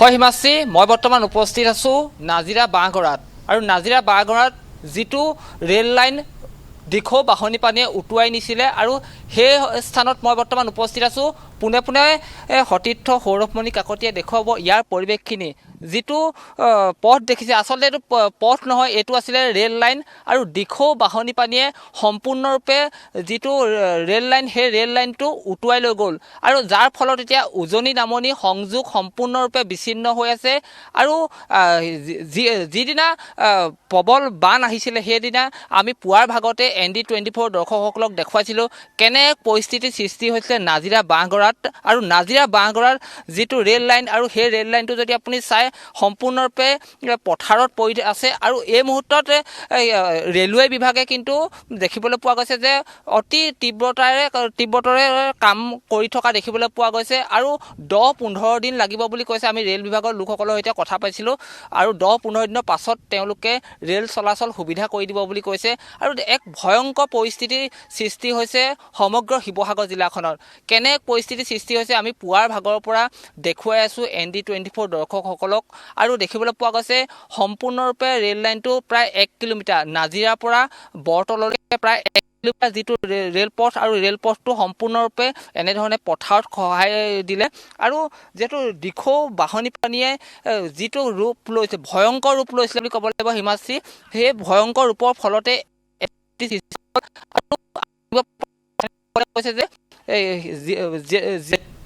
হয় হিমাশ্ৰী, মই বৰ্তমান উপস্থিত আছোঁ নাজিৰা বাঁহগড়াত। আৰু নাজিৰা বাঁহগড়াত যিটো ৰেল লাইন দিখৌ বাঢ়নি পানীয়ে উটুৱাই নিছিলে আৰু সেই স্থানত মই বৰ্তমান উপস্থিত আছোঁ। পোনে পোনে সতীৰ্থ সৌৰভমণি কাকতিয়ে দেখুৱাব ইয়াৰ পৰিৱেশখিনি। যিটো পথ দেখিছে, আচলতে এইটো পথ নহয়, এইটো আছিলে ৰেল লাইন। আৰু দিখৌ বাঢ়নি পানীয়ে সম্পূৰ্ণৰূপে যিটো ৰেল লাইন, সেই ৰেল লাইনটো উটুৱাই লৈ গ'ল। আৰু যাৰ ফলত এতিয়া উজনি নামনি সংযোগ সম্পূৰ্ণৰূপে বিচ্ছিন্ন হৈ আছে। আৰু যিদিনা প্ৰবল বান আহিছিলে, সেইদিনা আমি পুৱাৰ ভাগতে ND24 দৰ্শকসকলক দেখুৱাইছিলোঁ কেনে পৰিস্থিতিৰ সৃষ্টি হৈছিলে নাজিৰা বাঁহগড়াত। আৰু নাজিৰা বাঁহগড়াৰ যিটো ৰেল লাইন, আৰু সেই ৰেল লাইনটো যদি আপুনি চাই সম্পূৰ্ণৰূপে পথাৰত পৰি আছে। আৰু এই মুহূৰ্তত ৰেলৱে বিভাগে কিন্তু দেখিবলৈ পোৱা গৈছে যে অতি তীব্ৰতাৰে কাম কৰি থকা দেখিবলৈ পোৱা গৈছে। আৰু 10-15 দিন লাগিব বুলি কৈছে। আমি ৰেল বিভাগৰ লোকসকলৰ সৈতে কথা পাইছিলোঁ আৰু 10-15 দিনৰ পাছত তেওঁলোকে ৰেল চলাচল সুবিধা কৰি দিব বুলি কৈছে। আৰু এক ভয়ংকৰ পৰিস্থিতিৰ সৃষ্টি হৈছে সমগ্ৰ শিৱসাগৰ জিলাখনত। কেনে পৰিস্থিতিৰ সৃষ্টি হৈছে আমি পুৱাৰ ভাগৰ পৰা দেখুৱাই আছোঁ ND24 দৰ্শকসকলক। আৰু দেখিবলৈ পোৱা গৈছে সম্পূৰ্ণৰূপে ৰেল লাইনটো প্ৰায় 1 কিলোমিটাৰ, নাজিৰাৰ পৰা বৰতললৈকে প্ৰায় 1 কিলোমিটাৰ যিটো ৰেলপথ, আৰু ৰেলপথটো সম্পূৰ্ণৰূপে এনেধৰণে পথাৰত খহাই দিলে। আৰু যিহেতু দিখৌ বাঢ়নি পানীয়ে যিটো ৰূপ লৈছে, ভয়ংকৰ ৰূপ লৈছিলে বুলি ক'ব লাগিব হিমাশ্ৰী, সেই ভয়ংকৰ ৰূপৰ ফলতে কৈছে যে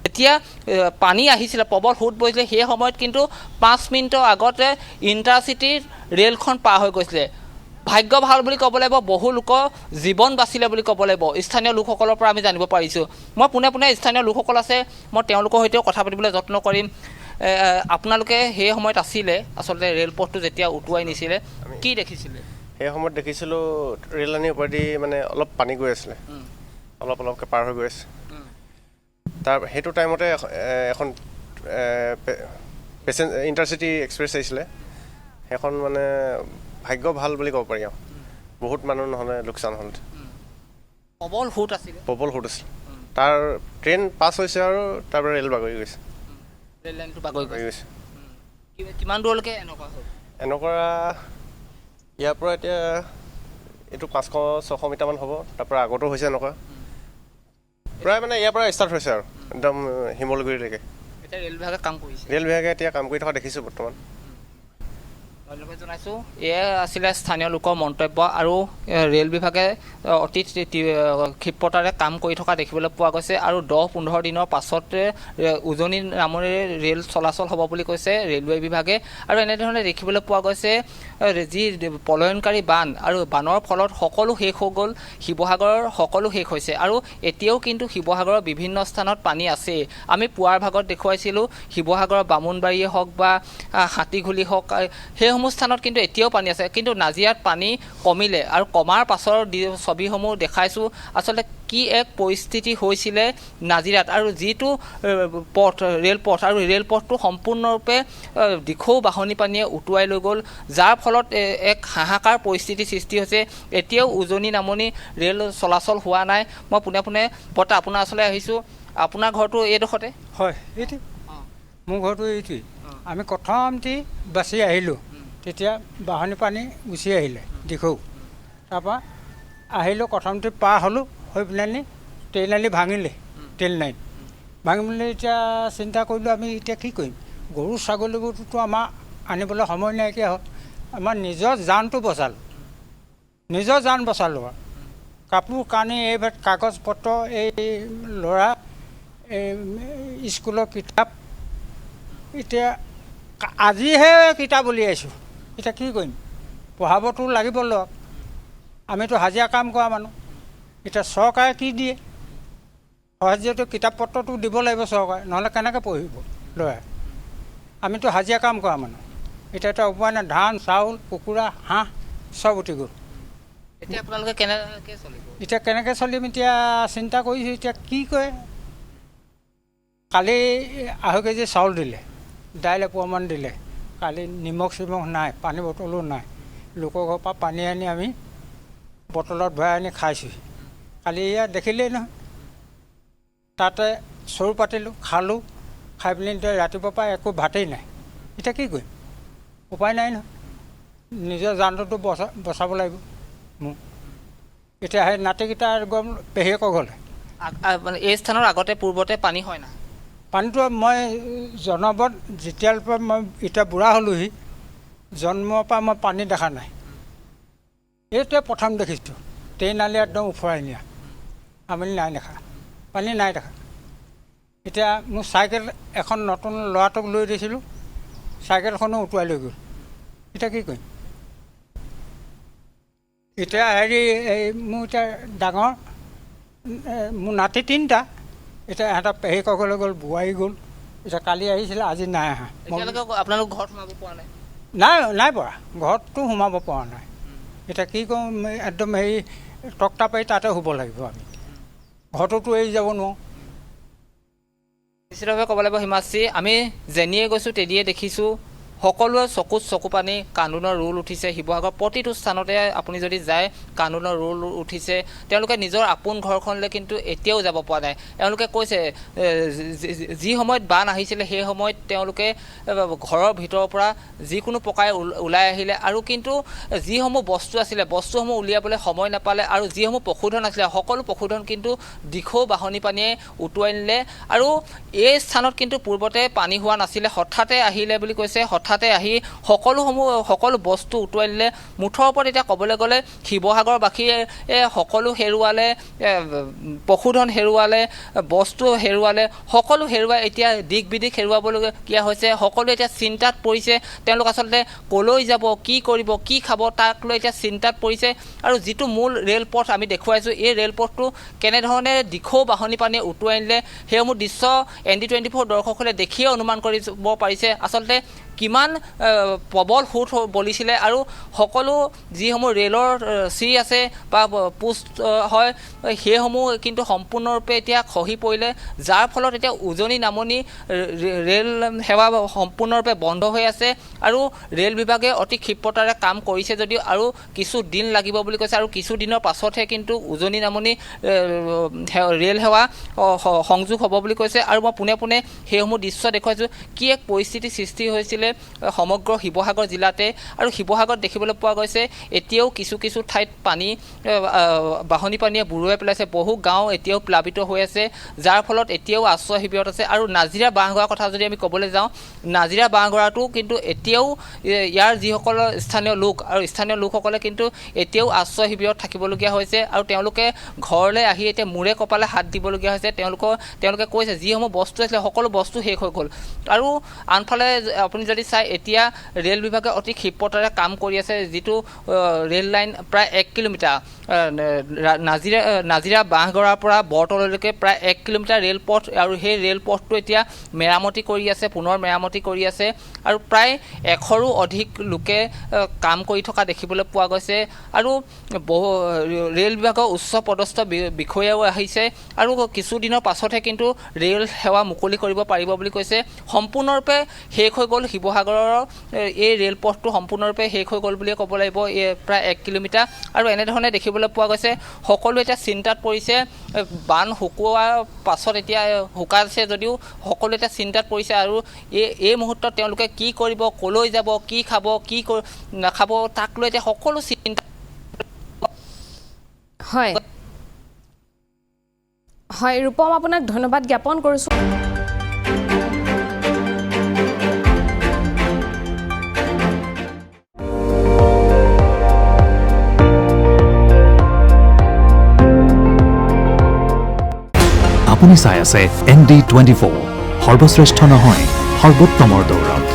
যেতিয়া পানী আহিছিলে, প্ৰবল সোঁত বৈছিলে, সেই সময়ত কিন্তু 5 মিনিটৰ আগতে ইণ্টাৰচিটিৰ ৰেলখন পাৰ হৈ গৈছিলে। ভাগ্য ভাল বুলি ক'ব লাগিব, বহু লোকৰ জীৱন বাচিলে বুলি ক'ব লাগিব, স্থানীয় লোকসকলৰ পৰা আমি জানিব পাৰিছোঁ। মই পোনে পোনে স্থানীয় লোকসকল আছে, মই তেওঁলোকৰ সৈতেও কথা পাতিবলৈ যত্ন কৰিম। আপোনালোকে সেই সময়ত আছিলে, আচলতে ৰেলপথটো যেতিয়া উটুৱাই নিছিলে, কি দেখিছিলে? সেই সময়ত দেখিছিলোঁ ৰেল লাইনৰ ওপৰেদি মানে অলপ পানী গৈ আছিলে, অলপকৈ পাৰ হৈ গৈ আছে। সেইটো টাইমতে এখন ইণ্টাৰচিটি এক্সপ্ৰেছ আহিছিলে। সেইখন মানে ভাগ্য ভাল বুলি ক'ব পাৰি আৰু। বহুত মানুহ নহ'লে লোকচান হ'ল। প্ৰবল সোঁত আছিলে, তাৰ ট্ৰেইন পাছ হৈছে আৰু তাৰপৰা ৰেল বাগৰি গৈছে, ৰেল লাইনটো বাগৰি গৈছে। কিমান দূৰলৈকে এনেকুৱা হ'ল? এনেকুৱা ইয়াৰ পৰা এতিয়া এইটো 500-600 মিটাৰমান হ'ব। তাৰপৰা আগতো হৈছে এনেকুৱা, প্ৰায় মানে ইয়াৰ পৰা ষ্টাৰ্ট হৈছে আৰু একদম শিমলুগুৰিলৈকে। এতিয়া ৰেল বিভাগে কাম কৰিছে, ৰেল বিভাগে এতিয়া কাম কৰি থকা দেখিছোঁ বৰ্তমান। ধন্যবাদ জনাইছোঁ। এয়া আছিলে স্থানীয় লোকৰ মন্তব্য। আৰু ৰেল বিভাগে অতি ক্ষিপ্ৰতাৰে কাম কৰি থকা দেখিবলৈ পোৱা গৈছে। আৰু 10-15 দিনৰ পাছতে উজনি নামনিৰে ৰেল চলাচল হ'ব বুলি কৈছে ৰেলৱে বিভাগে। আৰু এনেধৰণে দেখিবলৈ পোৱা গৈছে যি পলায়নকাৰী বান, আৰু বানৰ ফলত সকলো শেষ হৈ গ'ল, শিৱসাগৰৰ সকলো শেষ হৈছে। আৰু এতিয়াও কিন্তু শিৱসাগৰৰ বিভিন্ন স্থানত পানী আছেই। আমি পুৱাৰ ভাগত দেখুৱাইছিলোঁ শিৱসাগৰৰ বামুণবাৰীয়ে হওক বা হাতীঘুলি হওক, সেইসমূহ স্থানত কিন্তু এতিয়াও পানী আছে। কিন্তু নাজিৰাত পানী কমিলে, আৰু কমাৰ পাছৰ ছবিসমূহ দেখাইছোঁ আচলতে কি এক পৰিস্থিতি হৈছিলে নাজিৰাত। আৰু যিটো ৰেলপথ, আৰু ৰেলপথটো সম্পূৰ্ণৰূপে দিখৌ বাঢ়নি পানীয়ে উটুৱাই লৈ গ'ল, যাৰ ফলত এক হাহাকাৰ পৰিস্থিতিৰ সৃষ্টি হৈছে। এতিয়াও উজনি নামনি ৰেল চলাচল হোৱা নাই। মই পোনে পোনে বৰ্তা আপোনাৰ ওচৰলৈ আহিছোঁ। আপোনাৰ ঘৰটো এইডোখৰতে? হয়, এইটো মোৰ ঘৰটো এইটোৱেই। আমি প্ৰথমতে বাছি আহিলোঁ, তেতিয়া বাঢ়নি পানী গুচি আহিলে দিখৌ। তাৰপৰা আহিলোঁ, প্ৰথমতে পাৰ হ'লোঁ, হৈ পেলাই ট্ৰেইন আলি ভাঙিলে, ট্ৰেইন লাইন ভাঙি মেলি এতিয়া চিন্তা কৰিলোঁ আমি এতিয়া কি কৰিম। গৰু ছাগলীবোৰতো আমাৰ আনিবলৈ সময় নাইকিয়া হ'ল। আমাৰ নিজৰ জানটো বচালোঁ, নিজৰ জান বচালোঁ। কাপোৰ কানি, এইবোৰ কাগজ পত্ৰ, এই ল'ৰা এই স্কুলৰ কিতাপ, এতিয়া আজিহে কিতাপ উলিয়াইছোঁ। এতিয়া কি কৰিম, পঢ়াবতো লাগিব ল'ৰাক। আমিতো হাজিৰা কাম কৰা মানুহ। এতিয়া চৰকাৰে কি দিয়ে, সহজেতো কিতাপ পত্ৰটো দিব লাগিব চৰকাৰে, নহ'লে কেনেকৈ পঢ়িব ল'ৰাই। আমিতো হাজিৰা কাম কৰা মানুহ। এতিয়া উপায় নাই, ধান চাউল কুকুৰা হাঁহ চব উঠি গ'ল। এতিয়া আপোনালোকে কেনেকৈ চলিব? এতিয়া কেনেকৈ চলিম, এতিয়া চিন্তা কৰিছোঁ। এতিয়া কি কৰে, কালি 2.5 কেজি চাউল দিলে, দাইল এপোৱামান দিলে, কালি নিমখ চিমখ নাই, পানী বটলো নাই। লোকৰ ঘৰৰ পৰা পানী আনি আমি বটলত ভৰাই আনি খাইছোঁ। কালি এয়া দেখিলেই নহয়, তাতে চৰু পাতিলোঁ, খালোঁ, খাই পিনি এতিয়া ৰাতিপুৱাৰ পৰা একো ভাতেই নাই। এতিয়া কি কৰিম, উপায় নাই নহয়, নিজৰ জানটো বচাব লাগিব মোক। এতিয়া সেই নাতিকেইটা গ'ল পেহীয়েকৰ ঘৰলৈ। মানে এই স্থানৰ আগতে পূৰ্বতে পানী হয় না? পানীটো মই জন্মত যেতিয়াৰ পৰা মই এতিয়া বুঢ়া হ'লোহি, জন্মৰ পৰা মই পানী দেখা নাই। এইটোৱে প্ৰথম দেখিছোঁ, ট্ৰেইন আলি একদম উফৰাই নিয়া। আমি নাই দেখা, পানী নাই দেখা। এতিয়া মোৰ চাইকেল এখন নতুন ল'ৰাটোক লৈ দিছিলোঁ, চাইকেলখনো উটুৱাই লৈ গ'ল। এতিয়া কি কৰিম? এতিয়া মোৰ এতিয়া ডাঙৰ মোৰ নাতি 3টা, এতিয়া ইহঁতৰ পেহীকৰ ঘৰলৈ গ'ল, বোৱাৰী গ'ল। এতিয়া কালি আহিছিলে, আজি নাই অহা। এতিয়ালৈকে আপোনালোক ঘৰত সোমাব পৰা নাই? নাই পৰা, ঘৰততো সোমাব পৰা নাই। এতিয়া কি কৰোঁ, একদম তক্তা পাৰি তাতে শুব লাগিব আমি, ঘৰটোতো এৰি যাব নোৱাৰোঁ। নিশ্চিতভাৱে ক'ব লাগিব হিমাশ্ৰী, আমি যেনিয়ে গৈছোঁ তেনিয়ে দেখিছোঁ সকলোৱে চকুত চকু পানী, কান্দোনৰ ৰোল উঠিছে। শিৱসাগৰ প্ৰতিটো স্থানতে আপুনি যদি যায় কান্দোনৰ ৰোল উঠিছে। তেওঁলোকে নিজৰ আপোন ঘৰখনলৈ কিন্তু এতিয়াও যাব পৰা নাই। তেওঁলোকে কৈছে যি সময়ত বান আহিছিলে সেই সময়ত তেওঁলোকে ঘৰৰ ভিতৰৰ পৰা যিকোনো প্ৰকাৰে ওলাই আহিলে, আৰু কিন্তু যিসমূহ বস্তু আছিলে বস্তুসমূহ উলিয়াবলৈ সময় নাপালে, আৰু যিসমূহ পশুধন আছিলে সকলো পশুধন কিন্তু দিখৌ বাঢ়নী পানীয়ে উটুৱাই নিলে। আৰু এই স্থানত কিন্তু পূৰ্বতে পানী হোৱা নাছিলে, হঠাতে আহিলে বুলি কৈছে। হঠাতে আহি সকলো বস্তু উটুৱাই নিলে। মুঠৰ ওপৰত এতিয়া ক'বলৈ গ'লে শিৱসাগৰবাসীয়ে সকলো হেৰুৱালে, পশুধন হেৰুৱালে, বস্তু হেৰুৱালে, সকলো হেৰুৱাই এতিয়া দিশ বিদিশ হেৰুৱাবলগীয়া হৈছে। সকলোৱে এতিয়া চিন্তাত পৰিছে, তেওঁলোক আচলতে ক'লৈ যাব, কি কৰিব, কি খাব তাক লৈ এতিয়া চিন্তাত পৰিছে। আৰু যিটো মূল ৰেলপথ আমি দেখুৱাইছোঁ, এই ৰেলপথটো কেনেধৰণে দিখৌ বাঢ়নী পানীয়ে উটুৱাই নিলে সেইসমূহ দৃশ্য ND24 দৰ্শকসকলে দেখিয়ে অনুমান কৰিব পাৰিছে আচলতে কিমান প্ৰবল সোঁত বলিছিলে। আৰু সকলো যিসমূহ ৰেলৰ চিৰি আছে বা পোষ্ট হয় সেইসমূহ কিন্তু সম্পূৰ্ণৰূপে এতিয়া খহি পৰিলে, যাৰ ফলত এতিয়া উজনি নামনি ৰেল সেৱা সম্পূৰ্ণৰূপে বন্ধ হৈ আছে। আৰু ৰেল বিভাগে অতি ক্ষিপ্ৰতাৰে কাম কৰিছে যদিও আৰু কিছু দিন লাগিব বুলি কৈছে, আৰু কিছু দিনৰ পাছতহে কিন্তু উজনি নামনি ৰেল সেৱা সংযোগ হ'ব বুলি কৈছে। আৰু মই পোনে পোনে সেইসমূহ দৃশ্য দেখুৱাইছোঁ, কি এক পৰিস্থিতিৰ সৃষ্টি হৈছিলে সমগ্ৰ শিৱসাগৰ জিলাতে। আৰু শিৱসাগৰত দেখিবলৈ পোৱা গৈছে এতিয়াও কিছু কিছু ঠাইত পানী বাঢ়নী পানীয়ে বুৰুৱাই পেলাইছে, বহু গাঁও এতিয়াও প্লাবিত হৈ আছে, যাৰ ফলত এতিয়াও আশ্ৰয় শিবিৰত আছে। আৰু নাজিৰা বাঁহগৰাৰ কথা যদি আমি ক'বলৈ যাওঁ, নাজিৰা বাঁহগৰাটো কিন্তু এতিয়াও ইয়াৰ যিসকল স্থানীয় লোক আৰু স্থানীয় লোকসকলে কিন্তু এতিয়াও আশ্ৰয় শিবিৰত থাকিবলগীয়া হৈছে, আৰু তেওঁলোকে ঘৰলৈ আহি এতিয়া মূৰে কপালে হাত দিবলগীয়া হৈছে। তেওঁলোকে কৈছে যিসমূহ বস্তু আছিলে সকলো বস্তু শেষ হৈ গ'ল। আৰু আনফালে আপুনি যদি চাই এতিয়া ৰেল বিভাগে অতি ক্ষিপ্ৰতাৰে কাম কৰি আছে, যিটো ৰেল লাইন প্ৰায় 1 কিলোমিটাৰ নাজিৰা বাঁহগৰাৰ পৰা বৰতলৈকে প্ৰায় 1 কিলোমিটাৰ ৰেলপথ, আৰু সেই ৰেলপথটো এতিয়া মেৰামতি কৰি আছে, পুনৰ মেৰামতি কৰি আছে। আৰু প্ৰায় 100ৰো অধিক লোকে কাম কৰি থকা দেখিবলৈ পোৱা গৈছে। আৰু বহু ৰেল বিভাগৰ উচ্চ পদস্থ বিষয়াও আহিছে, আৰু কিছুদিনৰ পাছতহে কিন্তু ৰেল সেৱা মুকলি কৰিব পাৰিব বুলি কৈছে। সম্পূৰ্ণৰূপে শেষ হৈ গ'ল শিৱসাগৰৰ এই ৰেলপথটো, সম্পূৰ্ণৰূপে শেষ হৈ গ'ল বুলিয়ে ক'ব লাগিব, প্ৰায় 1 কিলোমিটাৰ। আৰু এনেধৰণে দেখিবলৈ পোৱা গৈছে সকলোৱে এতিয়া চিন্তাত পৰিছে। বান শুকোৱাৰ পাছত এতিয়া শুকাইছে যদিও সকলো এতিয়া চিন্তাত পৰিছে, আৰু এই মুহূৰ্তত তেওঁলোকে কি কৰিব, ক'লৈ যাব, কি খাব, কি নাখাব তাক লৈ এতিয়া সকলো চিন্তা। হয় ৰূপম, আপোনাক ধন্যবাদ জ্ঞাপন কৰিছোঁ। আপুনি চাই আছে ND24, সৰ্বশ্ৰেষ্ঠ নহয় সৰ্বোত্তমৰ দৌৰত।